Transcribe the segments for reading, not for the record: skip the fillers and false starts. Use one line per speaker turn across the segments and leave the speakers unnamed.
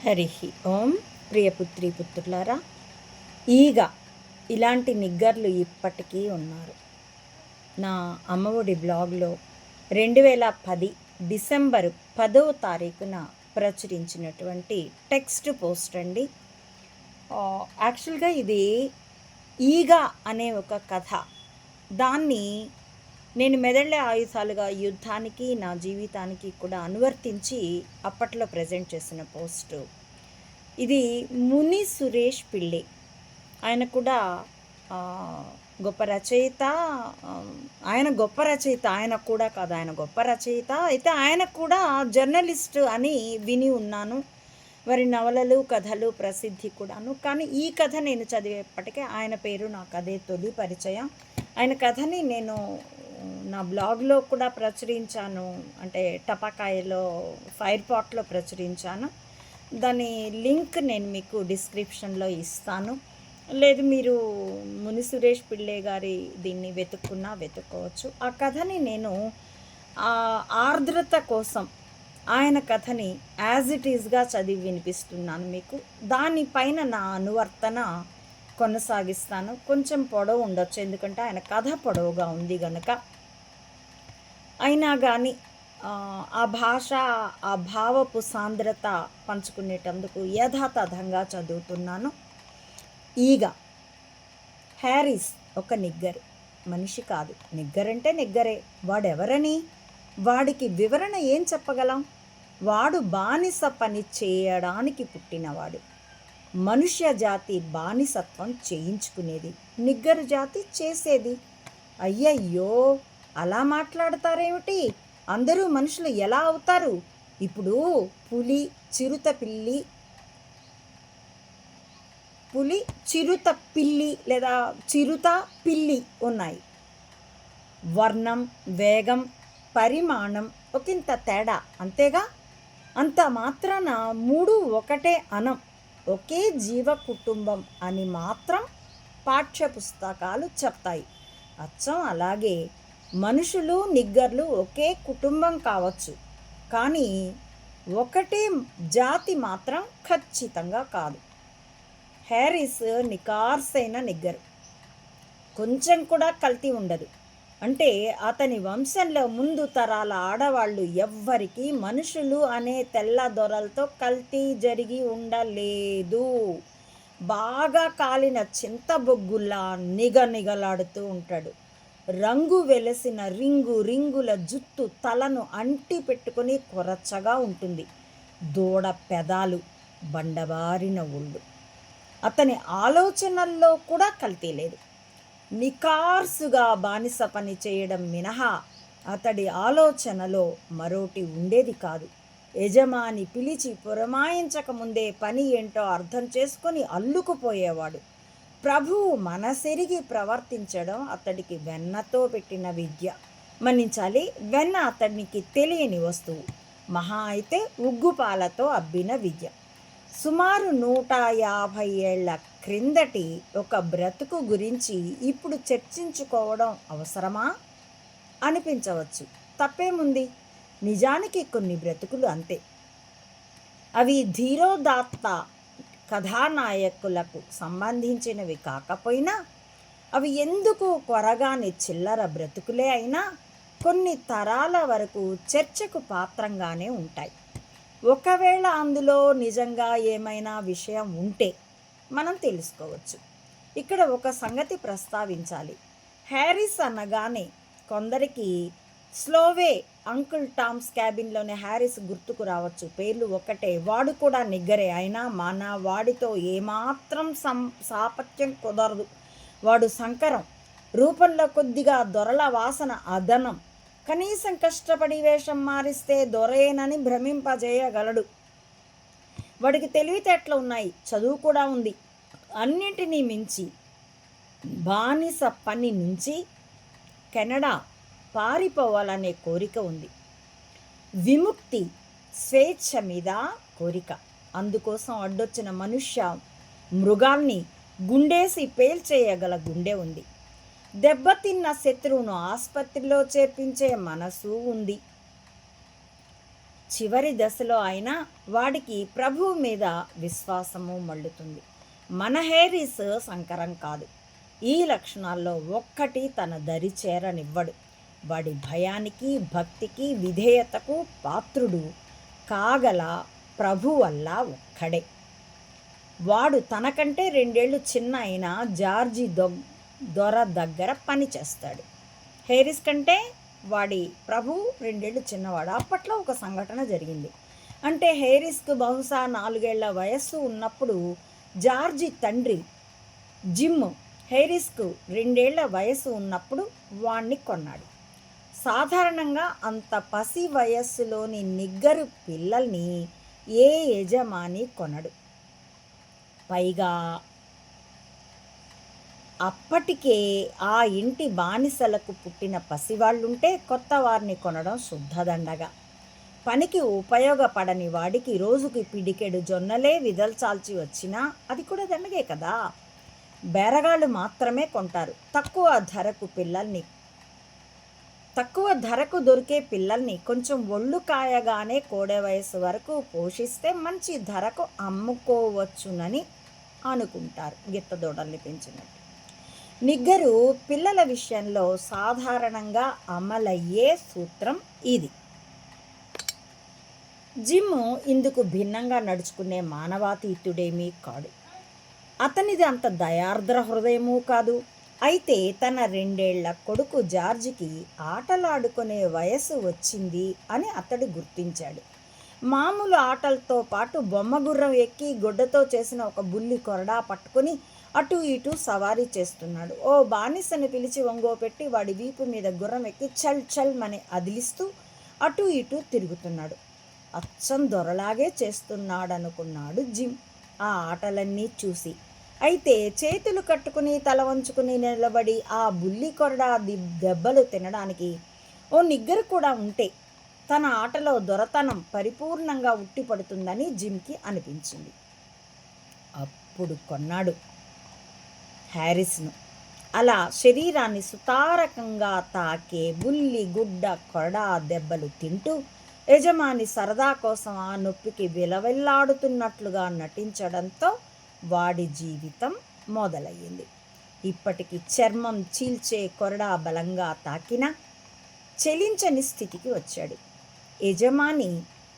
హరి ఓం. ప్రియపుత్రి పుత్రులారా, ఈగ ఇలాంటి నిగ్గర్లు ఇప్పటికీ ఉన్నారు. నా అమ్మఒడి బ్లాగ్లో 2010 డిసెంబరు 10వ తారీఖున ప్రచురించినటువంటి టెక్స్ట్ పోస్ట్ అండి. యాక్చువల్గా ఇది ఈగ అనే ఒక కథ. దాన్ని నేను మెదళ్ళే ఆయుధాలుగా యుద్ధానికి, నా జీవితానికి కూడా అనువర్తించి అప్పట్లో ప్రజెంట్ చేసిన పోస్టు. ఇది ముని సురేష్ పిళ్ళై. ఆయన కూడా గొప్ప రచయిత. ఆయన గొప్ప రచయిత, ఆయన కూడా కాదు, ఆయన గొప్ప రచయిత. అయితే ఆయన కూడా జర్నలిస్ట్ అని విని ఉన్నాను. వారి నవలలు, కథలు ప్రసిద్ధి కూడాను. కానీ ఈ కథ నేను చదివేప్పటికీ ఆయన పేరు నాకు అదే తొలి పరిచయం. ఆయన కథని నేను నా బ్లాగ్లో కూడా ప్రచురించాను, అంటే టపాకాయలో ఫైర్ పాట్లో ప్రచురించాను. దాని లింక్ నేను మీకు డిస్క్రిప్షన్లో ఇస్తాను. లేదు మీరు ముని సురేష్ పిళ్ళై గారి దీన్ని వెతుక్కోవచ్చు. ఆ కథని నేను ఆర్ద్రత కోసం ఆయన కథని యాజ్ ఇట్ ఈజ్గా చదివి వినిపిస్తున్నాను మీకు. దానిపైన నా అనువర్తన కొనసాగిస్తాను. కొంచెం పొడవు ఉండొచ్చు, ఎందుకంటే ఆయన కథ పొడవుగా ఉంది గనక. అయినా కానీ ఆ భాష, ఆ భావపు సాంద్రత పంచుకునేటందుకు యథాతథంగా చదువుతున్నాను. ఈగ. హ్యారిస్ ఒక నిగ్గర్, మనిషి కాదు. నిగ్గరంటే నిగ్గరే. వాడెవరని, వాడికి వివరణ ఏం చెప్పగలం? వాడు బానిస పని చేయడానికి పుట్టినవాడు. మనుష్య జాతి బానిసత్వం చేయించుకునేది, నిగ్గరు జాతి చేసేది. అయ్యయ్యో, అలా మాట్లాడతారేమిటి? అందరూ మనుషులు ఎలా అవుతారు? ఇప్పుడు పులి, చిరుత పిల్లి లేదా చిరుత పిల్లి ఉన్నాయి. వర్ణం, వేగం, పరిమాణం ఒకంత తేడా, అంతేగా. అంత మాత్రాన మూడు ఒకటే అనం, ఒకే జీవ కుటుంబం అని మాత్రం పాఠ్యపుస్తకాలు చెప్తాయి. అచ్చం అలాగే మనుషులు, నిగ్గర్లు ఒకే కుటుంబం కావచ్చు, కానీ ఒకటే జాతి మాత్రం ఖచ్చితంగా కాదు. హ్యారిస్ నికార్సైన నిగ్గరు, కొంచెం కూడా కల్తీ ఉండదు. అంటే అతని వంశంలో ముందు తరాల ఆడవాళ్ళు ఎవ్వరికీ మనుషులు అనే తెల్ల దొరలతో కల్తీ జరిగి ఉండలేదు. బాగా కాలిన చింతబొగ్గులా నిగనిగలాడుతూ ఉంటాడు. రంగు వెలసిన రింగుల జుత్తు తలను అంటి పెట్టుకొని కొరచగా ఉంటుంది. దూడ పెదాలు, బండబారిన ఒళ్ళు. అతని ఆలోచనల్లో కూడా కల్తీ లేదు. నికార్సుగా బానిస పని చేయడం మినహా అతడి ఆలోచనలో మరోటి ఉండేది కాదు. యజమాని పిలిచి పురమాయించకముందే పని ఏంటో అర్థం చేసుకొని అల్లుకుపోయేవాడు. ప్రభువు మనసెరిగి ప్రవర్తించడం అతడికి వెన్నతో పెట్టిన విద్య. మన్నించాలి, వెన్న అతనికి తెలియని వస్తువు. మహా అయితే ఉగ్గుపాలతో అబ్బిన విద్య. సుమారు 150 ఏళ్ల క్రిందటి ఒక బ్రతుకు గురించి ఇప్పుడు చర్చించుకోవడం అవసరమా అనిపించవచ్చు. తప్పేముంది? నిజానికి కొన్ని బ్రతుకులు అంతే. అవి ధీరోదాత్త కథానాయకులకు సంబంధించినవి కాకపోయినా, అవి ఎందుకు కొరగాని చిల్లర బ్రతుకులే అయినా కొన్ని తరాల వరకు చర్చకు పాత్రంగానే ఉంటాయి. ఒకవేళ అందులో నిజంగా ఏమైనా విషయం ఉంటే మనం తెలుసుకోవచ్చు. ఇక్కడ ఒక సంగతి ప్రస్తావించాలి. హ్యారిస్ అనగానే కొందరికి స్లోవే, అంకుల్ టామ్స్ క్యాబిన్లోని హ్యారిస్ గుర్తుకు రావచ్చు. పేర్లు ఒక్కటే, వాడు కూడా నిగ్గరే. అయినా మన వాడితో ఏమాత్రం సాపత్యం కుదరదు. వాడు సంకరం, రూపంలో కొద్దిగా దొరల వాసన అదనం. కనీసం కష్టపడి వేషం మారిస్తే దొరేనని భ్రమింపజేయగలడు. వాడికి తెలివితేటలు ఉన్నాయి, చదువు కూడా ఉంది. అన్నిటినీ మించి బానిస పని నుంచి కెనడా పారిపోవాలనే కోరిక ఉంది. విముక్తి, స్వేచ్ఛ మీద కోరిక. అందుకోసం అడ్డొచ్చిన మనుష్య మృగాల్ని గుండేసి పేల్చేయగల గుండె ఉంది. దెబ్బతిన్న శత్రువును ఆసుపత్రిలో చేర్పించే మనసు ఉంది. చివరి దశలో అయినా వాడికి ప్రభువు మీద విశ్వాసము మళ్ళుతుంది. మన హేరిస్ సంకరం కాదు. ఈ లక్షణాల్లో ఒక్కటి తన దరి చేరనివ్వడు. వాడి భయానికి, భక్తికి, విధేయతకు పాత్రుడు కాగల ప్రభు వల్ల ఒక్కడే. వాడు తనకంటే 2 ఏళ్ళు చిన్న అయిన జార్జి దొర దగ్గర పని చేస్తాడు. హేరిస్ కంటే వాడి ప్రభు 2 ఏళ్ళు చిన్నవాడు. అప్పట్లో ఒక సంఘటన జరిగింది. అంటే హేరిస్కు బహుశా 4 ఏళ్ల వయస్సు ఉన్నప్పుడు జార్జి తండ్రి జిమ్ హేరిస్కు 2 ఏళ్ల వయసు ఉన్నప్పుడు వాణ్ణి కొన్నాడు. సాధారణంగా అంత పసి వయస్సులోని నిగ్గరు పిల్లల్ని ఏ యజమాని కొనడు. పైగా అప్పటికే ఆ ఇంటి బానిసలకు పుట్టిన పసివాళ్ళుంటే కొత్త వారిని కొనడం శుద్ధదండగా. పనికి ఉపయోగపడని వాడికి రోజుకి పిడికెడు జొన్నలే విదల్చాల్సి వచ్చినా అది కూడా దండగే కదా. బేరగాళ్ళు మాత్రమే కొంటారు. తక్కువ ధరకు దొరికే పిల్లల్ని కొంచెం ఒళ్ళు కాయగానే కోడే వయసు వరకు పోషిస్తే మంచి ధరకు అమ్ముకోవచ్చునని అనుకుంటారు. గిత్తదూడల్ని పెంచినట్టు. నిగ్గరు పిల్లల విషయంలో సాధారణంగా అమలయ్యే సూత్రం ఇది. జిమ్ ఇందుకు భిన్నంగా నడుచుకునే మానవాతీతుడేమీ కాడు. అతనిది అంత దయార్ద్ర హృదయమూ కాదు. అయితే తన 2 ఏళ్ల కొడుకు జార్జికి ఆటలాడుకునే వయసు వచ్చింది అని అతడు గుర్తించాడు. మామూలు ఆటలతో పాటు బొమ్మగుర్రం ఎక్కి గుడ్డతో చేసిన ఒక బుల్లి కొరడా పట్టుకుని అటు ఇటు సవారీ చేస్తున్నాడు. ఓ బానిసను పిలిచి ఒంగోపెట్టి వాడి వీపు మీద గుర్రం ఎక్కి చల్ చల్ మని అదిలిస్తూ అటు ఇటు తిరుగుతున్నాడు. అచ్చం దొరలాగే చేస్తున్నాడనుకున్నాడు జిమ్ ఆ ఆటలన్నీ చూసి. అయితే చేతులు కట్టుకుని తల వంచుకుని నిలబడి ఆ బుల్లి కొరడా దెబ్బలు తినడానికి ఓ నిగ్గరు కూడా ఉంటే తన ఆటలో దొరతనం పరిపూర్ణంగా ఉట్టిపడుతుందని జిమ్కి అనిపించింది. అప్పుడు కొన్నాడు హ్యారిస్ను. అలా శరీరాన్ని సుతారకంగా తాకే బుల్లి గుడ్డ కొరడా దెబ్బలు తింటూ యజమాని సరదా కోసం ఆ నొప్పికి విలవిల్లాడుతున్నట్లుగా నటించడంతో వాడి జీవితం మొదలయ్యింది. ఇప్పటికి చర్మం చీల్చే కొరడా బలంగా తాకినా చెలించని స్థితికి వచ్చాడు. యజమాని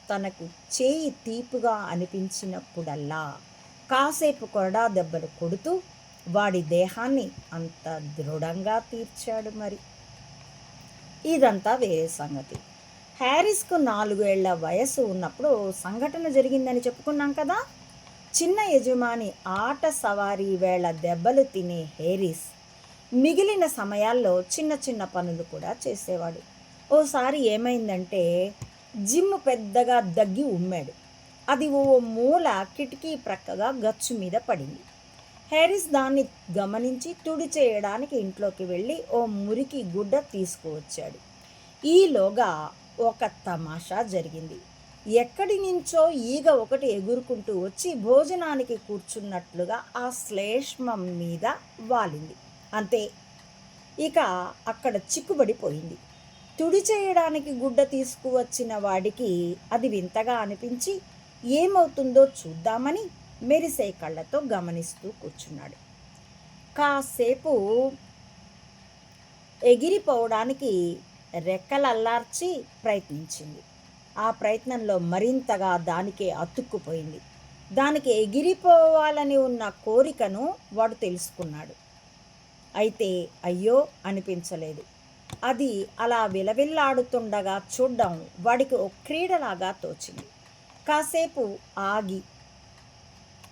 తనకు చేయి తీపుగా అనిపించినప్పుడల్లా కాసేపు కొరడా దెబ్బలు కొడుతూ వాడి దేహాన్ని అంత దృఢంగా తీర్చాడు. మరి ఇదంతా వేరే సంగతి. హ్యారిస్కు 4 ఏళ్ల వయసు ఉన్నప్పుడు సంఘటన జరిగిందని చెప్పుకున్నాం కదా. చిన్న యజమాని ఆట సవారీ వేళ దెబ్బలు తినే హేరిస్ మిగిలిన సమయాల్లో చిన్న చిన్న పనులు కూడా చేసేవాడు. ఓసారి ఏమైందంటే జిమ్ పెద్దగా దగ్గి ఉమ్మాడు. అది ఓ మూల కిటికీ ప్రక్కగా గచ్చు మీద పడింది. హ్యారిస్ దాన్ని గమనించి తుడి చేయడానికి ఇంట్లోకి వెళ్ళి ఓ మురికి గుడ్డ తీసుకువచ్చాడు. ఈలోగా ఒక తమాషా జరిగింది. ఎక్కడి నుంచో ఈగ ఒకటి ఎగురుకుంటూ వచ్చి భోజనానికి కూర్చున్నట్లుగా ఆ శ్లేష్మం మీద వాలింది. అంతే, ఇక అక్కడ చిక్కుబడిపోయింది. తుడి చేయడానికి గుడ్డ తీసుకువచ్చిన వాడికి అది వింతగా అనిపించి ఏమవుతుందో చూద్దామని మెరిసే కళ్ళతో గమనిస్తూ కూర్చున్నాడు. కాసేపు ఎగిరిపోవడానికి రెక్కలల్లార్చి ప్రయత్నించింది. ఆ ప్రయత్నంలో మరింతగా దానికే అతుక్కుపోయింది. దానికి ఎగిరిపోవాలని ఉన్న కోరికను వాడు తెలుసుకున్నాడు. అయితే అయ్యో అనిపించలేదు. అది అలా విలవిల్లాడుతుండగా చూడ్డం వాడికి ఓ క్రీడలాగా తోచింది. కాసేపు ఆగి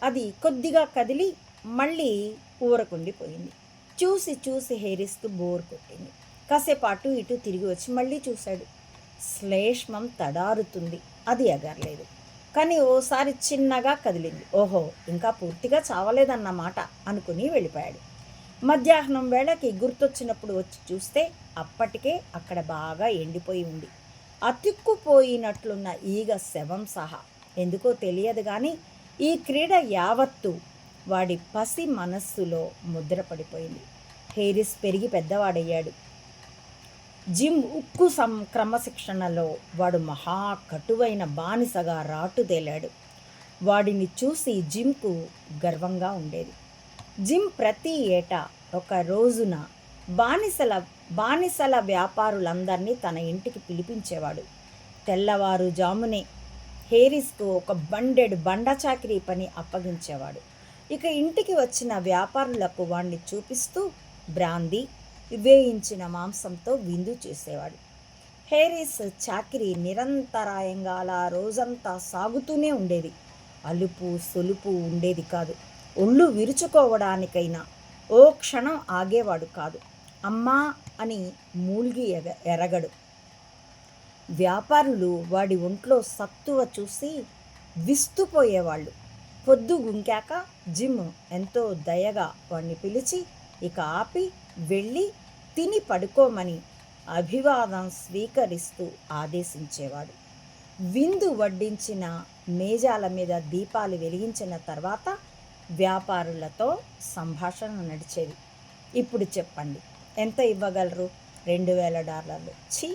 అది కొద్దిగా కదిలి మళ్ళీ ఊరకుండిపోయింది. చూసి చూసి హేరిస్కు బోర్ కొట్టింది. కాసేపు అటు ఇటు తిరిగి వచ్చి మళ్ళీ చూశాడు. శ్లేష్మం తడారుతుంది. అది ఎగరలేదు. కానీ ఓసారి చిన్నగా కదిలింది. ఓహో, ఇంకా పూర్తిగా చావలేదన్నమాట అనుకుని వెళ్ళిపోయాడు. మధ్యాహ్నం వేళకి గుర్తొచ్చినప్పుడు వచ్చి చూస్తే అప్పటికే అక్కడ బాగా ఎండిపోయి ఉంది. అతుక్కుపోయినట్లున్న ఈగ శవం సహా. ఎందుకో తెలియదు కానీ ఈ క్రీడ యావత్తు వాడి పసి మనస్సులో ముద్రపడిపోయింది. హేరిస్ పెరిగి పెద్దవాడయ్యాడు. జిమ్ ఉక్కు క్రమశిక్షణలో వాడు మహా కటువైన బానిసగా రాటుదేలాడు. వాడిని చూసి జిమ్కు గర్వంగా ఉండేది. జిమ్ ప్రతి ఏటా ఒక రోజున బానిసల వ్యాపారులందరినీ తన ఇంటికి పిలిపించేవాడు. తెల్లవారుజామునే హేరిస్కు ఒక బండ చాకిరీ పని అప్పగించేవాడు. ఇక ఇంటికి వచ్చిన వ్యాపారులకు వాణ్ణి చూపిస్తూ బ్రాందీ, వేయించిన మాంసంతో విందు చేసేవాడు. హేరిస్ చాకిరీ నిరంతరాయంగా అలా రోజంతా సాగుతూనే ఉండేది. అలుపు సొలుపు ఉండేది కాదు. ఒళ్ళు విరుచుకోవడానికైనా ఓ క్షణం ఆగేవాడు కాదు. అమ్మా అని మూల్గి ఎరగడు. వ్యాపారులు వాడి ఒంట్లో సత్తువ చూసి విస్తుపోయేవాళ్ళు. పొద్దు గుంకాక జిమ్ ఎంతో దయగా వాడిని పిలిచి ఇక ఆపి వెళ్ళి తిని పడుకోమని అభివాదం స్వీకరిస్తూ ఆదేశించేవాడు. విందు వడ్డించిన మేజాల మీద దీపాలు వెలిగించిన తర్వాత వ్యాపారులతో సంభాషణ నడిచేది. ఇప్పుడు చెప్పండి, ఎంత ఇవ్వగలరు? $2000. ఛీ!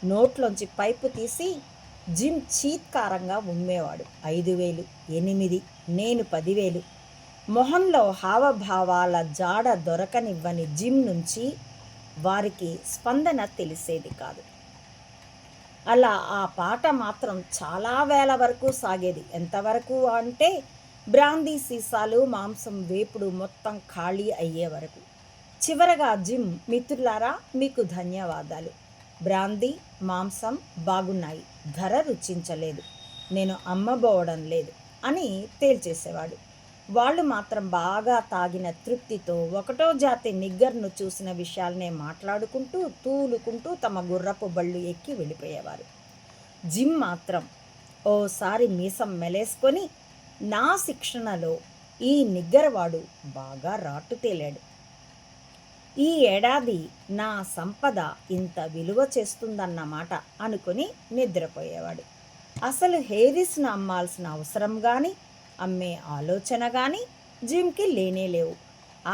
నోట్లోంచి పైపు తీసి జిమ్ చీత్కారంగా ఉమ్మేవాడు. 5000, 8, నేను 10,000. మొహంలో హావభావాల జాడ దొరకనివ్వని జిమ్ నుంచి వారికి స్పందన తెలిసేది కాదు. అలా ఆ పాట మాత్రం చాలా వేల వరకు సాగేది. ఎంతవరకు అంటే బ్రాందీ సీసాలు, మాంసం వేపుడు మొత్తం ఖాళీ అయ్యే వరకు. చివరగా జిమ్, మిత్రులారా మీకు ధన్యవాదాలు, బ్రాందీ మాంసం బాగున్నాయి, ధర రుచించలేదు, నేను అమ్మబోవడం లేదు అని తేల్చేసేవాడు. వాళ్ళు మాత్రం బాగా తాగిన తృప్తితో ఒకటో జాతి నిగ్గర్ను చూసిన విషయాలనే మాట్లాడుకుంటూ తూలుకుంటూ తమ గుర్రపు బళ్ళు ఎక్కి వెళ్ళిపోయేవారు. జిమ్ మాత్రం ఓసారి మీసం మెలేసుకొని నా శిక్షణలో ఈ నిగ్గరవాడు బాగా రాటు తేలాడు. ఈ ఏడాది నా సంపద ఇంత విలువ చేస్తుందన్నమాట అనుకుని నిద్రపోయేవాడు. అసలు హేరిస్ను అమ్మాల్సిన అవసరం కానీ అమ్మే ఆలోచన కానీ జిమ్కి లేనేలేవు.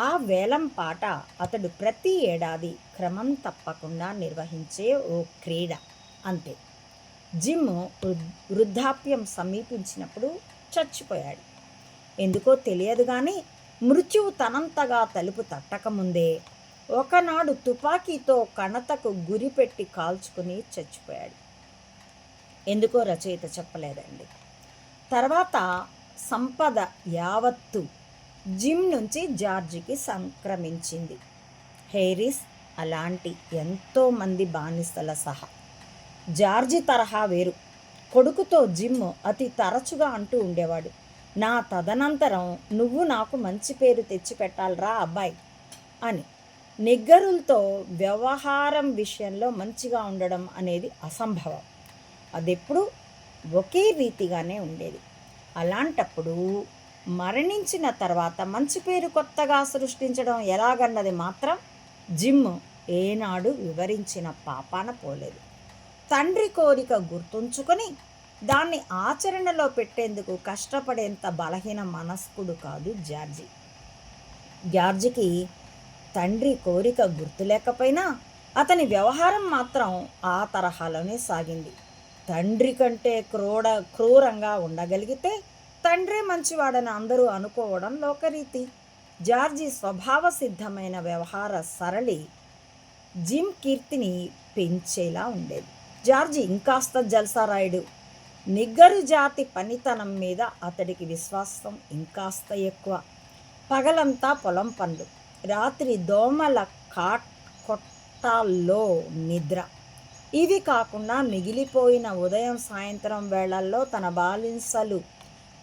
ఆ వేలం పాట అతడు ప్రతి ఏడాది క్రమం తప్పకుండా నిర్వహించే ఓ క్రీడ, అంతే. జిమ్ వృద్ధాప్యం సమీపించినప్పుడు చచ్చిపోయాడు. ఎందుకో తెలియదు కానీ మృత్యువు తనంతగా తలుపు తట్టకముందే ఒకనాడు తుపాకీతో కణతకు గురిపెట్టి కాల్చుకుని చచ్చిపోయాడు. ఎందుకో రచయిత చెప్పలేదండి. తర్వాత సంపద యావత్తు జిమ్ నుంచి జార్జికి సంక్రమించింది. హేరిస్ అలాంటి ఎంతోమంది బానిసల సహా. జార్జి తరహా వేరు. కొడుకుతో జిమ్ అతి తరచుగా అంటూ ఉండేవాడు, నా తదనంతరం నువ్వు నాకు మంచి పేరు తెచ్చిపెట్టాలరా అబ్బాయి అని. నిగ్గరులతో వ్యవహారం విషయంలో మంచిగా ఉండడం అనేది అసంభవం. అదెప్పుడు ఒకే రీతిగానే ఉండేది. అలాంటప్పుడు మరణించిన తర్వాత మంచి పేరు కొత్తగా సృష్టించడం ఎలాగన్నది మాత్రం జిమ్ ఏనాడు వివరించిన పాపాన పోలేదు. తండ్రి కోరిక గుర్తుంచుకొని దాన్ని ఆచరణలో పెట్టేందుకు కష్టపడేంత బలహీన మనస్కుడు కాదు జార్జి. జార్జికి తండ్రి కోరిక గుర్తులేకపోయినా అతని వ్యవహారం మాత్రం ఆ తరహాలోనే సాగింది. తండ్రి కంటే క్రూరంగా ఉండగలిగితే తండ్రే మంచివాడని అందరూ అనుకోవడం లోకరీతి. జార్జి స్వభావ సిద్ధమైన వ్యవహార సరళి జిమ్ కీర్తిని పెంచేలా ఉండేది. జార్జి ఇంకాస్త జల్సారాయుడు. నిగ్గరు జాతి పనితనం మీద అతడికి విశ్వాసం ఇంకాస్త ఎక్కువ. పగలంతా పొలం పనులు, రాత్రి దోమల కొట్టాల్లో నిద్ర. ఇవి కాకుండా మిగిలిపోయిన ఉదయం సాయంత్రం వేళల్లో తన బాలింసలు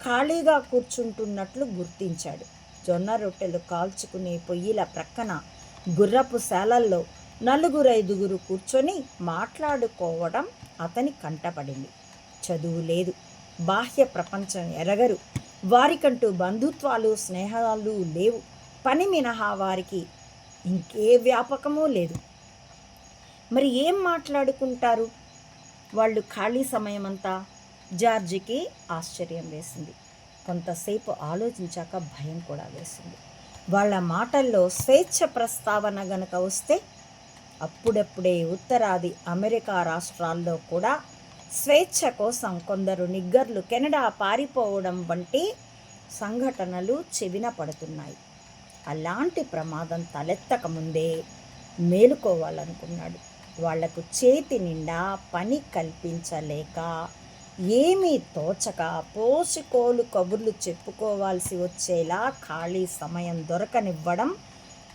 ఖాళీగా కూర్చుంటున్నట్లు గుర్తించాడు. జొన్న రొట్టెలు కాల్చుకునే పొయ్యిల ప్రక్కన గుర్రపు శాలల్లో 4-5 కూర్చొని మాట్లాడుకోవడం అతని కంటపడింది. చదువు లేదు, బాహ్య ప్రపంచం ఎరగరు, వారికంటూ బంధుత్వాలు స్నేహాలు లేవు. పని మినహా వారికి ఇంకే వ్యాపకమూ లేదు. మరి ఏం మాట్లాడుకుంటారు వాళ్ళు ఖాళీ సమయమంతా? జార్జికి ఆశ్చర్యం వేసింది. కొంతసేపు ఆలోచించాక భయం కూడా వేసింది. వాళ్ళ మాటల్లో స్వేచ్ఛ ప్రస్తావన గనక వస్తే అప్పుడప్పుడే ఉత్తరాది అమెరికా రాష్ట్రాల్లో కూడా స్వేచ్ఛ కోసం కొందరు నిగ్గర్లు కెనడా పారిపోవడం వంటి సంఘటనలు చెవిన పడుతున్నాయి. అలాంటి ప్రమాదం తలెత్తకముందే మేలుకోవాలనుకున్నాడు. వాళ్లకు చేతి నిండా పని కల్పించలేక, ఏమీ తోచక, పోసుకోలు కబుర్లు చెప్పుకోవాల్సి వచ్చేలా ఖాళీ సమయం దొరకనివ్వడం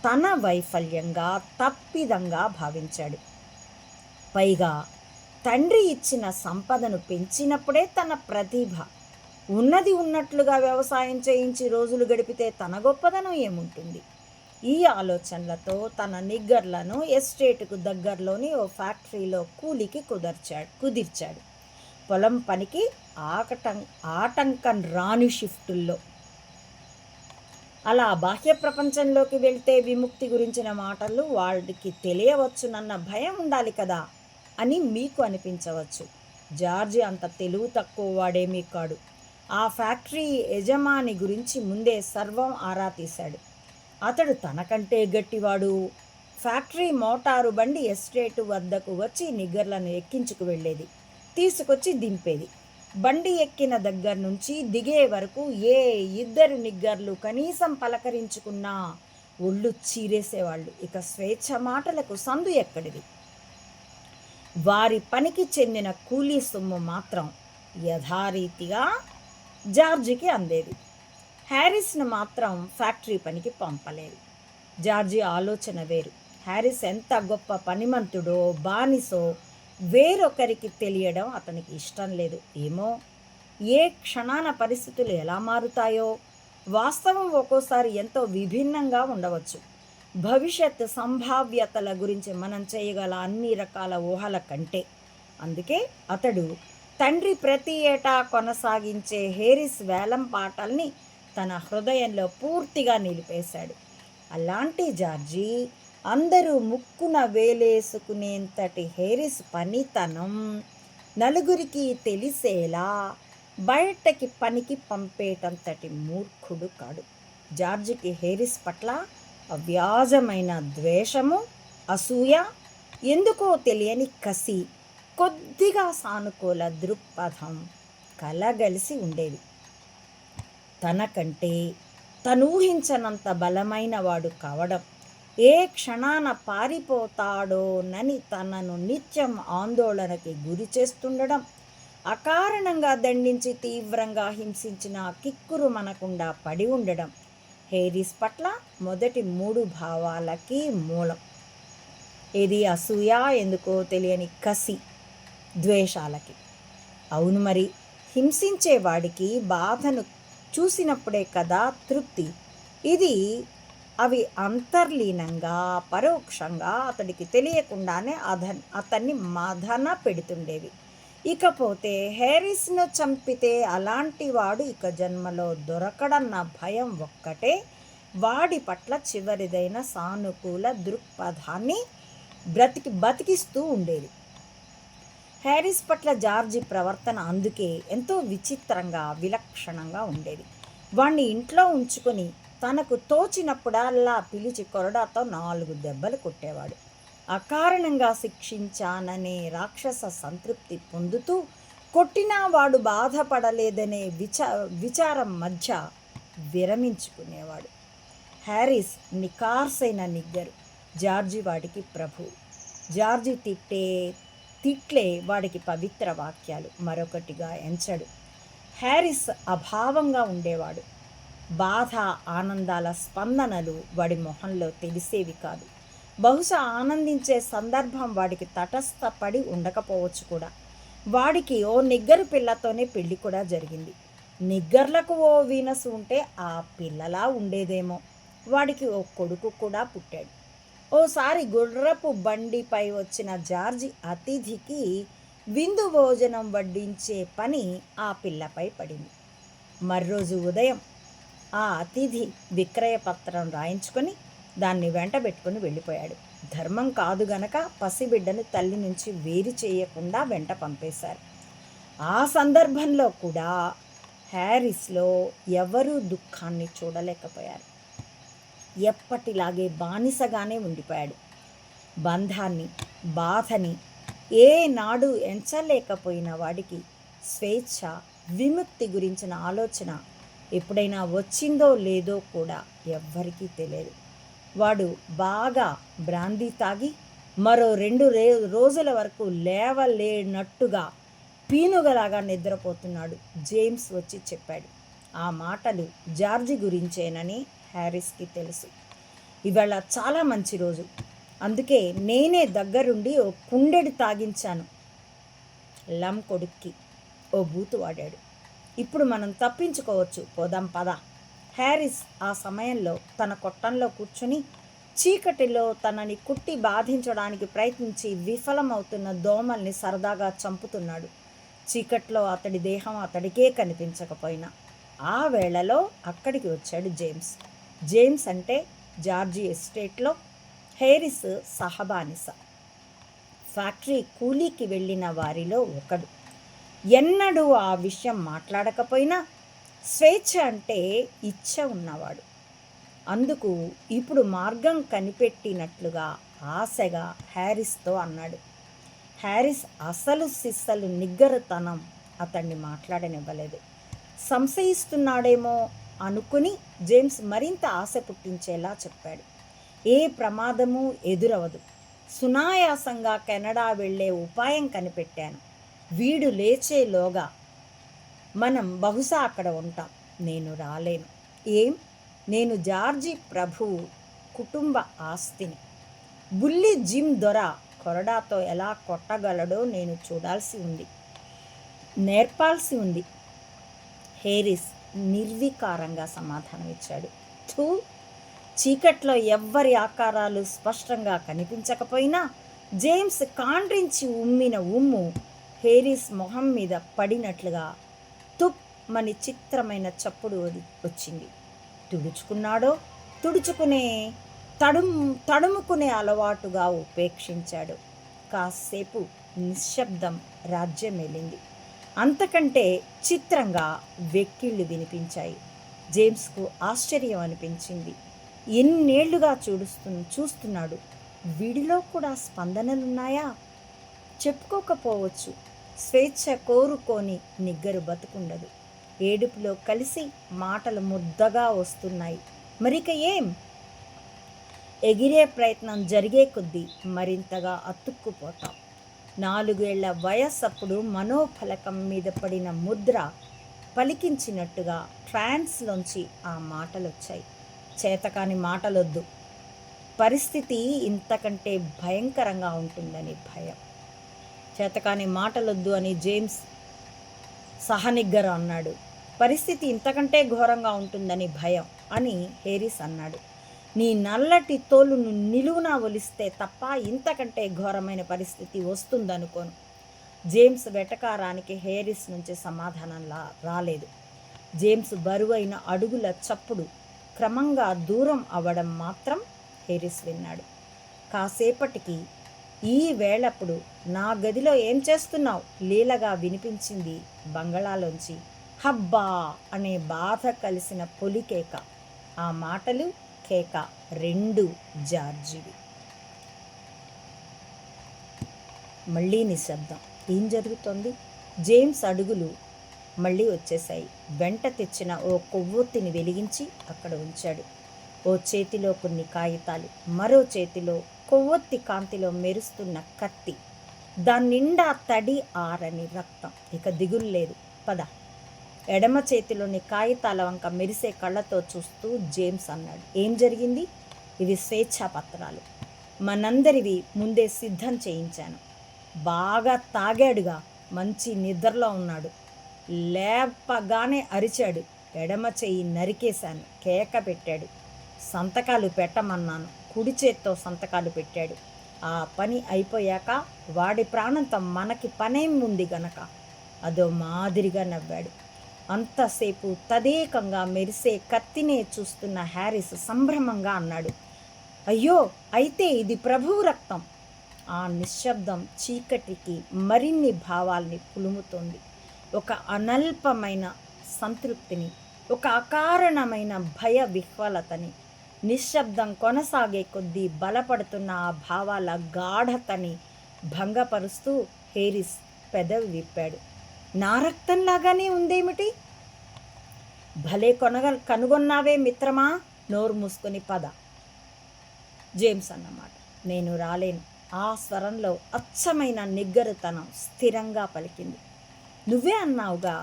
తన వైఫల్యంగా, తప్పిదంగా భావించాడు. పైగా తండ్రి ఇచ్చిన సంపదను పెంచినప్పుడే తన ప్రతిభ ఉన్నది ఉన్నట్లుగా వ్యవసాయం చేయించి రోజులు గడిపితే తన గొప్పదనం ఏముంటుంది? ఈ ఆలోచనలతో తన నిగ్గర్లను ఎస్టేటుకు దగ్గరలోని ఓ ఫ్యాక్టరీలో కూలికి కుదిర్చాడు. పొలం పనికి ఆటంకం రాని షిఫ్టుల్లో. అలా బాహ్య ప్రపంచంలోకి వెళ్తే విముక్తి గురించిన మాటలు వాడికి తెలియవచ్చునన్న భయం ఉండాలి కదా అని మీకు అనిపించవచ్చు. జార్జి అంత తెలివి తక్కువ వాడేమీ కాడు. ఆ ఫ్యాక్టరీ యజమాని గురించి ముందే సర్వం ఆరా తీశాడు. అతడు తనకంటే గట్టివాడు. ఫ్యాక్టరీ మోటారు బండి ఎస్టేటు వద్దకు వచ్చి నిగ్గర్లను ఎక్కించుకు వెళ్ళేది, తీసుకొచ్చి దింపేది. బండి ఎక్కిన దగ్గర నుంచి దిగే వరకు ఏ ఇద్దరు నిగ్గర్లు కనీసం పలకరించుకున్నా ఒళ్ళు చీరేసేవాళ్ళు. ఇక స్వేచ్ఛ మాటలకు సందు ఎక్కడిది? వారి పనికి చెందిన కూలీ సొమ్ము మాత్రం యథారీతిగా జార్జికి అందేది. హ్యారిస్ను మాత్రం ఫ్యాక్టరీ పనికి పంపలేదు. జార్జి ఆలోచన వేరు. హ్యారిస్ ఎంత గొప్ప పనిమంతుడో, బానిసో వేరొకరికి తెలియడం అతనికి ఇష్టం లేదు. ఏమో, ఏ క్షణాన పరిస్థితులు ఎలా మారుతాయో. వాస్తవం ఒక్కోసారి ఎంతో విభిన్నంగా ఉండవచ్చు. భవిష్యత్ సంభావ్యతల గురించి మనం చేయగల అన్ని రకాల ఊహల కంటే. అందుకే అతడు తండ్రి ప్రతి ఏటా కొనసాగించే హేరిస్ వేలం పాటల్ని తన హృదయంలో పూర్తిగా నిలిపేశాడు. అలాంటి జార్జి అందరూ ముక్కున వేలేసుకునేంతటి హేరిస్ పనితనం నలుగురికి తెలిసేలా బయటకి పనికి పంపేటంతటి మూర్ఖుడు కాడు. జార్జికి హేరిస్ పట్ల అవ్యాజమైన ద్వేషము, అసూయ, ఎందుకో తెలియని కసి, కొద్దిగా సానుకూల దృక్పథం కలగలిసి ఉండేవి. తనకంటే తనూహించనంత బలమైన వాడు కావడం, ఏ క్షణాన పారిపోతాడోనని తనను నిత్యం ఆందోళనకి గురి చేస్తుండడం, అకారణంగా దండించి తీవ్రంగా హింసించిన కిక్కురు మనకుండా పడి ఉండడం హేరిస్ పట్ల మొదటి 3 భావాలకి మూలం. ఇది అసూయ, ఎందుకో తెలియని కసి, ద్వేషాలకి. అవును మరి, హింసించేవాడికి బాధను చూసినప్పుడే కదా తృప్తి. అవి అంతర్లీనంగా, పరోక్షంగా అతడికి తెలియకుండానే అతన్ని మదన పెడుతుండేవి. ఇకపోతే హ్యారిస్ను చంపితే అలాంటి వాడు ఇక జన్మలో దొరకడన్న భయం ఒక్కటే వాడి పట్ల చివరిదైన సానుకూల దృక్పథాన్ని బతికిస్తూ ఉండేది. హ్యారిస్ పట్ల జార్జి ప్రవర్తన అందుకే ఎంతో విచిత్రంగా, విలక్షణంగా ఉండేది. వాణ్ణి ఇంట్లో ఉంచుకొని తనకు తోచినప్పుడల్లా పిలిచి కొరడాతో 4 దెబ్బలు కొట్టేవాడు. అకారణంగా శిక్షించాననే రాక్షస సంతృప్తి పొందుతూ కొట్టినా వాడు బాధపడలేదనే విచారం మధ్య విరమించుకునేవాడు. హ్యారిస్ నికార్సైన నిగ్గరు. జార్జి వాడికి ప్రభు. జార్జి తిట్లే వాడికి పవిత్ర వాక్యాలు, మరొకటిగా ఎంచడు. హ్యారిస్ అభావంగా ఉండేవాడు. బాధ, ఆనందాల స్పందనలు వాడి మొహంలో తెలిసేవి కాదు. బహుశా ఆనందించే సందర్భం వాడికి తటస్థపడి ఉండకపోవచ్చు కూడా. వాడికి ఓ నిగ్గరు పిల్లతోనే పెళ్లి కూడా జరిగింది. నిగ్గర్లకు ఓ వీనస్ ఉంటే ఆ పిల్లలా ఉండేదేమో. వాడికి ఓ కొడుకు కూడా పుట్టాడు. ఓసారి గుర్రపు బండిపై వచ్చిన జార్జి అతిథికి విందు భోజనం వడ్డించే పని ఆ పిల్లపై పడింది. మర్రోజు ఉదయం ఆ అతిథి విక్రయపత్రం రాయించుకొని దాన్ని వెంటబెట్టుకుని వెళ్ళిపోయాడు. ధర్మం కాదు గనక పసిబిడ్డను తల్లి నుంచి వేరు చేయకుండా వెంట పంపేశారు. ఆ సందర్భంలో కూడా హ్యారిస్లో ఎవరూ దుఃఖాన్ని చూడలేకపోయారు. ఎప్పటిలాగే బానిసగానే ఉండిపోయాడు. బంధాన్ని, బాధని ఏనాడు ఎంచలేకపోయిన వాడికి స్వేచ్ఛ, విముక్తి గురించిన ఆలోచన ఎప్పుడైనా వచ్చిందో లేదో కూడా ఎవ్వరికీ తెలియదు. వాడు బాగా బ్రాందీ తాగి మరో 2 రోజుల వరకు లేవలేనట్టుగా పీనుగలాగా నిద్రపోతున్నాడు. జేమ్స్ వచ్చి చెప్పాడు. ఆ మాటలు జార్జి గురించేనని హ్యారిస్కి తెలుసు. ఇవాళ చాలా మంచి రోజు, అందుకే నేనే దగ్గరుండి ఓ కుండెడు తాగించాను లమ్ కొడుక్కి. ఓ బూతు వాడాడు. ఇప్పుడు మనం తప్పించుకోవచ్చు, పోదాం పద. హ్యారిస్ ఆ సమయంలో తన కొట్టంలో కూర్చుని చీకటిలో తనని కుట్టి బాధించడానికి ప్రయత్నించి విఫలమవుతున్న దోమల్ని సరదాగా చంపుతున్నాడు. చీకట్లో అతడి దేహం అతడికే కనిపించకపోయినా ఆ వేళలో అక్కడికి వచ్చాడు జేమ్స్. జేమ్స్ అంటే జార్జి ఎస్టేట్లో హ్యారిస్ సహబానిస, ఫ్యాక్టరీ కూలీకి వెళ్ళిన వారిలో ఒకడు. ఎన్నడూ ఆ విషయం మాట్లాడకపోయినా స్వేచ్ఛ అంటే ఇచ్చ ఉన్నవాడు. అందుకు ఇప్పుడు మార్గం కనిపెట్టినట్లుగా ఆశగా హ్యారిస్తో అన్నాడు. హ్యారిస్ అసలు సిస్సలు నిగ్గరతనం అతన్ని మాట్లాడనివ్వలేదు. సంశయిస్తున్నాడేమో అనుకుని జేమ్స్ మరింత ఆశ పుట్టించేలా చెప్పాడు. ఏ ప్రమాదము ఎదురవదు. సునాయాసంగా కెనడా వెళ్ళే ఉపాయం కనిపెట్టాను. వీడు లేచేలోగా మనం బహుశా అక్కడ ఉంటాం. నేను రాలేను. ఏం? నేను జార్జి ప్రభువు కుటుంబ ఆస్తిని. బుల్లి జిమ్ దొర కొరడాతో ఎలా కొట్టగలడో నేను చూడాల్సి ఉంది, నేర్పాల్సి ఉంది. హ్యారిస్ నిర్వికారంగా సమాధానం ఇచ్చాడు. థూ, చీకట్లో ఎవ్వరి ఆకారాలు స్పష్టంగా కనిపించకపోయినా జేమ్స్ కాండ్రించి ఉమ్మిన ఉమ్ము హ్యారిస్ మొహం మీద పడినట్లుగా తుమ్మని చిత్రమైన చప్పుడు వచ్చింది. తుడుచుకున్నాడో తడుముకునే అలవాటుగా ఉపేక్షించాడు. కాసేపు నిశ్శబ్దం రాజ్యమేలింది. అంతకంటే చిత్రంగా వెక్కిళ్ళు వినిపించాయి. జేమ్స్కు ఆశ్చర్యం అనిపించింది. ఎన్నేళ్లుగా చూస్తున్నాడు. వీడిలో కూడా స్పందనలున్నాయా? చెప్పుకోకపోవచ్చు. స్వేచ్ఛ కోరుకొని నిగ్గరు బతుకుండదు. ఏడుపులో కలిసి మాటలు ముద్దగా వస్తున్నాయి. మరిక ఏం? ఎగిరే ప్రయత్నం జరిగే కొద్దీ మరింతగా అతుక్కుపోతాం. 4 ఏళ్ల వయస్సప్పుడు మనోఫలకం మీద పడిన ముద్ర పలికించినట్టుగా ట్రాన్స్లోంచి ఆ మాటలొచ్చాయి. చేతకాని మాటలొద్దు. పరిస్థితి ఇంతకంటే భయంకరంగా ఉంటుందని భయం. చేతకాని మాటలొద్దు అని జేమ్స్ సహనిగ్గర అన్నాడు. పరిస్థితి ఇంతకంటే ఘోరంగా ఉంటుందని భయం అని హ్యారిస్ అన్నాడు. నీ నల్లటి తోలును నిలువునా ఒలిస్తే తప్ప ఇంతకంటే ఘోరమైన పరిస్థితి వస్తుందనుకోను. జేమ్స్ వెటకారానికి హ్యారిస్ నుంచి సమాధానం రాలేదు. జేమ్స్ బరువైన అడుగుల చప్పుడు క్రమంగా దూరం అవడం మాత్రం హ్యారిస్ విన్నాడు. కాసేపటికి ఈ వేళప్పుడు నా గదిలో ఏం చేస్తున్నావు లీలగా వినిపించింది బంగళాలోంచి. హబ్బా అనే బాధ కలిసిన పొలికేక. ఆ మాటలు కేక రెండు జార్జివి. మళ్ళీ నిశ్శబ్దం. ఏం జరుగుతోంది? జేమ్స్ అడుగులు మళ్ళీ వచ్చేశాయి. వెంట తెచ్చిన ఓ కొవ్వొత్తిని వెలిగించి అక్కడ ఉంచాడు. ఓ చేతిలో కొన్ని కాగితాలు, మరో చేతిలో కొవ్వొత్తి కాంతిలో మెరుస్తున్న కత్తి. దాని నిండా తడి ఆరని రక్తం. ఇక దిగులు లేదు. పద. ఎడమ చేతిలోని కాగితాల వంక మెరిసే కళ్ళతో చూస్తూ జేమ్స్ అన్నాడు. ఏం జరిగింది? ఇవి స్వేచ్ఛా పత్రాలు. మనందరివి ముందే సిద్ధం చేయించాను. బాగా తాగాడుగా, మంచి నిద్రలో ఉన్నాడు. లేపగానే అరిచాడు. ఎడమ చెయ్యి నరికేశాను. కేక పెట్టాడు. సంతకాలు పెట్టమన్నాను. కుడి చేత్తో సంతకాలు పెట్టాడు. ఆ పని అయిపోయాక వాడి ప్రాణంతో మనకి పనేం ఉంది గనక అదో మాదిరిగా నవ్వాడు. అంతసేపు తదేకంగా మెరిసే కత్తినే చూస్తున్న హ్యారిస్ సంభ్రమంగా అన్నాడు, అయ్యో, అయితే ఇది ప్రభువు రక్తం. ఆ నిశ్శబ్దం చీకటికి మరిన్ని భావాల్ని పులుముతోంది. ఒక అనల్పమైన సంతృప్తిని, ఒక అకారణమైన భయ విహ్వలతని. నిశ్శబ్దం కొనసాగే కొద్దీ బలపడుతున్న ఆ భావాల గాఢతని భంగపరుస్తూ హేరిస్ పెదవి విప్పాడు. నా రక్తంలాగానే ఉందేమిటి? భలే కనుగొన్నావే మిత్రమా, నోరు మూసుకొని పద, జేమ్స్ అన్నమాట. నేను రాలేను. ఆ స్వరంలో అచ్చమైన నిగ్గరుతనం స్థిరంగా పలికింది. నువ్వే అన్నావుగా,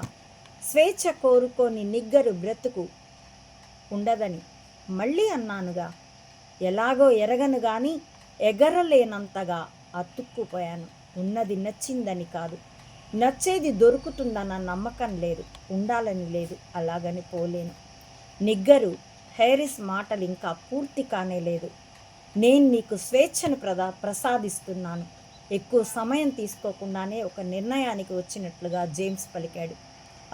స్వేచ్ఛ కోరుకోని నిగ్గరు బ్రతుకు ఉండదని. మళ్ళీ అన్నానుగా. ఎలాగో ఎరగను గాని ఎగరలేనంతగా అతుక్కుపోయాను. ఉన్నది నచ్చిందని కాదు, నచ్చేది దొరుకుతుందన్న నమ్మకం లేదు, ఉండాలని లేదు. అలాగని పోలేను. నిగ్గరు హ్యారిస్ మాటలు ఇంకా పూర్తి కానే లేదు. నేను నీకు స్వేచ్ఛను ప్రసాదిస్తున్నాను. ఎక్కువ సమయం తీసుకోకుండానే ఒక నిర్ణయానికి వచ్చినట్లుగా జేమ్స్ పలికాడు.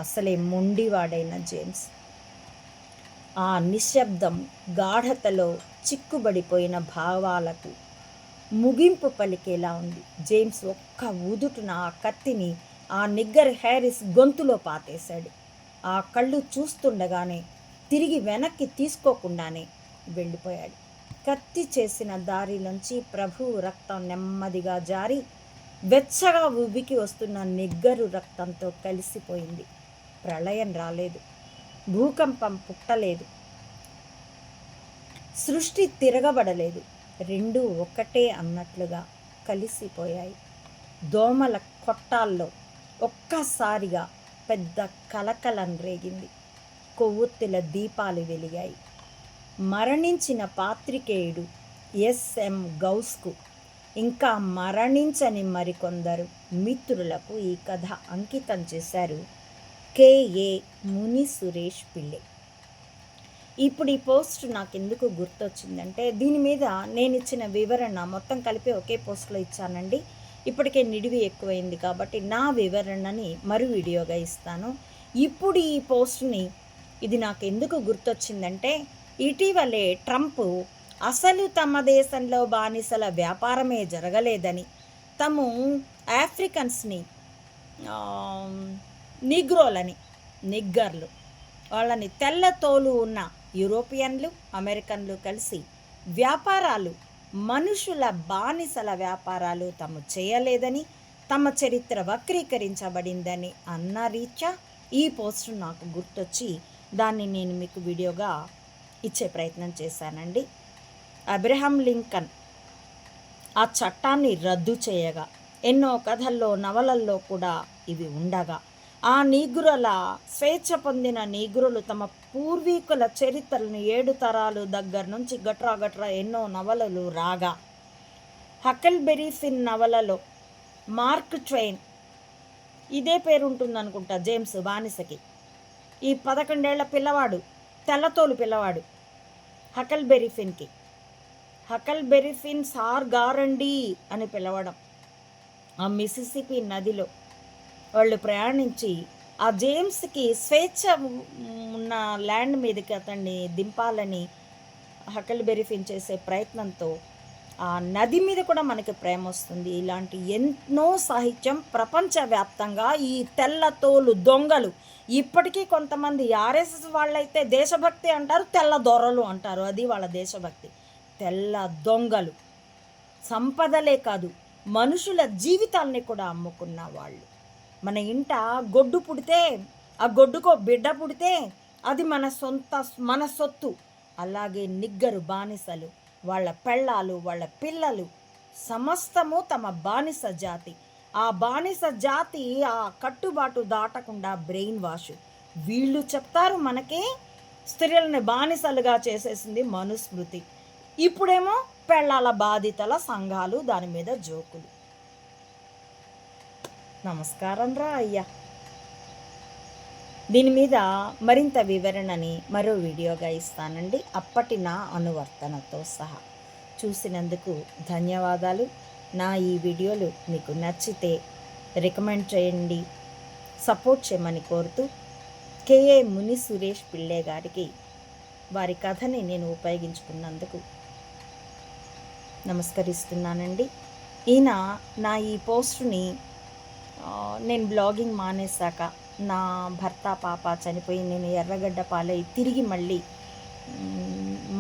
అసలే మొండివాడైన జేమ్స్. ఆ నిశ్శబ్దం గాఢతలో చిక్కుబడిపోయిన భావాలకు ముగింపు పలికేలా ఉంది. జేమ్స్ ఒక్క ఊదుటున ఆ కత్తిని ఆ నిగ్గర్ హ్యారిస్ గొంతులో పాతేశాడు. ఆ కళ్ళు చూస్తుండగానే తిరిగి వెనక్కి తీసుకోకుండానే వెళ్ళిపోయాడు. కత్తి చేసిన దారిలోంచి ప్రభువు రక్తం నెమ్మదిగా జారి వెచ్చగా ఉబికి వస్తున్న నిగ్గరు రక్తంతో కలిసిపోయింది. ప్రళయం రాలేదు, భూకంపం పుట్టలేదు, సృష్టి తిరగబడలేదు. రెండూ ఒక్కటే అన్నట్లుగా కలిసిపోయాయి. దోమల కొట్టాల్లో ఒక్కసారిగా పెద్ద కలకలం రేగింది. కొవ్వొత్తుల దీపాలు వెలిగాయి. మరణించిన పాత్రికేయుడు ఎస్ఎం గౌస్కు ఇంకా మరణించని మరికొందరు మిత్రులకు ఈ కథ అంకితం చేశారు కెఏ ముని సురేష్ పిళ్ళై. ఇప్పుడు ఈ పోస్ట్ నాకు ఎందుకు గుర్తొచ్చిందంటే, దీని మీద నేను ఇచ్చిన వివరణ మొత్తం కలిపి ఒకే పోస్ట్లో ఇచ్చానండి. ఇప్పటికే నిడివి ఎక్కువైంది కాబట్టి నా వివరణని మరో వీడియోగా ఇస్తాను. ఇప్పుడు ఈ పోస్ట్ని ఇది నాకు ఎందుకు గుర్తొచ్చిందంటే, ఇటీవలే ట్రంప్ అసలు తమ దేశంలో బానిసల వ్యాపారమే జరగలేదని, తాము ఆఫ్రికన్స్ని, నిగ్రోలని, నిగ్గర్లు, వాళ్ళని తెల్ల తోలు ఉన్న యూరోపియన్లు, అమెరికన్లు కలిసి వ్యాపారాలు, మనుషుల బానిసల వ్యాపారాలు తాము చేయలేదని, తమ చరిత్ర వక్రీకరించబడిందని అన్న రీత్యా ఈ పోస్ట్ నాకు గుర్తొచ్చి దాన్ని నేను మీకు వీడియోగా ఇచ్చే ప్రయత్నం చేశానండి. అబ్రహాం లింకన్ ఆ చట్టాన్ని రద్దు చేయగా, ఎన్నో కథల్లో నవలల్లో కూడా ఇవి ఉండగా, ఆ నీగ్రుల స్వేచ్ఛ పొందిన నీగ్రులు తమ పూర్వీకుల చరిత్రలను 7 తరాలు దగ్గర నుంచి గట్రా ఎన్నో నవలలు రాగా, హకెల్బెరీ ఫిన్ నవలలో మార్క్ ట్వైన్, ఇదే పేరు ఉంటుందనుకుంటా జేమ్స్ బానిసకి, ఈ 11 ఏళ్ల పిల్లవాడు, తెల్లతోలు పిల్లవాడు హకెల్బెరీ ఫిన్కి, హకెల్బెరీ ఫిన్ సార్ గారండి అని పిలవడం, ఆ మిసిసిపి నదిలో వాళ్ళు ప్రయాణించి ఆ జేమ్స్కి స్వేచ్ఛ ఉన్న ల్యాండ్ మీదకి అతన్ని దింపాలని హకెల్బెరీ ఫిన్ చేసే ప్రయత్నంతో ఆ నది మీద కూడా మనకి ప్రేమ వస్తుంది. ఇలాంటి ఎన్నో సాహిత్యం ప్రపంచవ్యాప్తంగా ఈ తెల్లతోలు దొంగలు, ఇప్పటికీ కొంతమంది ఆర్ఎస్ఎస్ వాళ్ళైతే దేశభక్తి అంటారు, తెల్ల దొరలు అంటారు, అది వాళ్ళ దేశభక్తి. తెల్ల దొంగలు సంపదలే కాదు, మనుషుల జీవితాల్ని కూడా అమ్ముకున్న వాళ్ళు. మన ఇంట గొడ్డు పుడితే, ఆ గొడ్డుకో బిడ్డ పుడితే అది మన సొత్తు. అలాగే నిగ్గరు బానిసలు, వాళ్ళ పెళ్ళాలు, వాళ్ళ పిల్లలు, సమస్తము తమ బానిస జాతి. ఆ బానిస జాతి ఆ కట్టుబాటు దాటకుండా బ్రెయిన్ వాష్. వీళ్ళు చెప్తారు మనకే స్త్రీలని బానిసలుగా చేసేసింది మనుస్మృతి. ఇప్పుడేమో పెళ్ళాల బాధితుల సంఘాలు దాని మీద జోకులు. నమస్కారం రా అయ్యా. దీని మీద మరింత వివరణని మరో వీడియోగా ఇస్తానండి, అప్పటి నా అనువర్తనతో సహా. చూసినందుకు ధన్యవాదాలు. నా ఈ వీడియోలు మీకు నచ్చితే రికమెండ్ చేయండి, సపోర్ట్ చేయమని కోరుతూ కెఏ ముని సురేష్ పిళ్ళై గారికి వారి కథని నేను ఉపయోగించుకున్నందుకు నమస్కరిస్తున్నానండి. ఈయన నా ఈ పోస్టుని నేను బ్లాగింగ్ మానేశాక, నా భర్త పాప చనిపోయి నేను ఎర్రగడ్డ పాలై తిరిగి మళ్ళీ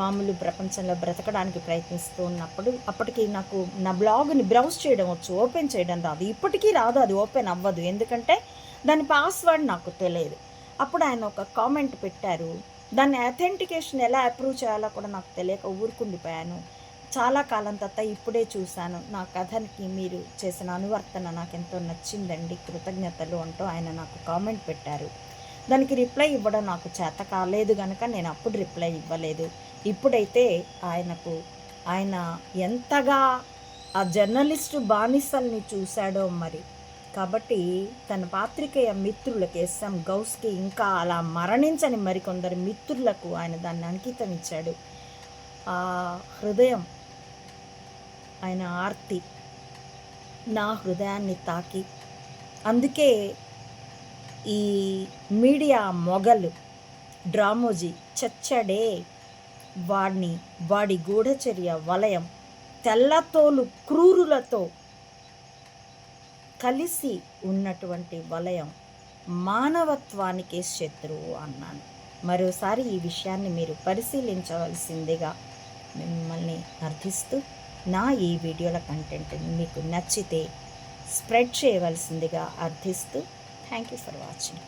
మామూలు ప్రపంచంలో బ్రతకడానికి ప్రయత్నిస్తూ ఉన్నప్పుడు అప్పటికి నాకు నా బ్లాగ్ని బ్రౌజ్ చేయడం వచ్చు, ఓపెన్ చేయడం రాదు. ఇప్పటికీ రాదు, అది ఓపెన్ అవ్వదు. ఎందుకంటే దాని పాస్వర్డ్ నాకు తెలియదు. అప్పుడు ఆయన ఒక కామెంట్ పెట్టారు. దాన్ని అథెంటికేషన్ ఎలా అప్రూవ్ చేయాలో కూడా నాకు తెలియక ఊరుకుండిపోయాను. చాలా కాలం తర్వాత ఇప్పుడే చూశాను. నా కథకి మీరు చేసిన అనువర్తన నాకెంతో నచ్చిందండి, కృతజ్ఞతలు అంటూ ఆయన నాకు కామెంట్ పెట్టారు. దానికి రిప్లై ఇవ్వడం నాకు చేత కాలేదు కనుక నేను అప్పుడు రిప్లై ఇవ్వలేదు. ఇప్పుడైతే ఆయన ఎంతగా ఆ జర్నలిస్టు బానిసల్ని చూశాడో మరి. కాబట్టి తన పాత్రికేయ మిత్రులకి ఎస్ఎం గౌస్కి ఇంకా అలా మరణించని మరికొందరు మిత్రులకు ఆయన దాన్ని అంకితం ఇచ్చాడు. ఆ హృదయం, ఆయన ఆర్తి నా హృదయాన్ని తాకి, అందుకే ఈ మీడియా మొగలు డ్రామోజీ చచ్చడే, వాడి గూఢచర్య వలయం తెల్లతోలు క్రూరులతో కలిసి ఉన్నటువంటి వలయం మానవత్వానికే శత్రువు అన్నాను. మరోసారి ఈ విషయాన్ని మీరు పరిశీలించవలసిందిగా మిమ్మల్ని అర్థిస్తూ, నా ఈ వీడియోల కంటెంట్ మీకు నచ్చితే స్ప్రెడ్ చేయవలసిందిగా అర్థిస్తూ, థ్యాంక్ యూ ఫర్ వాచింగ్.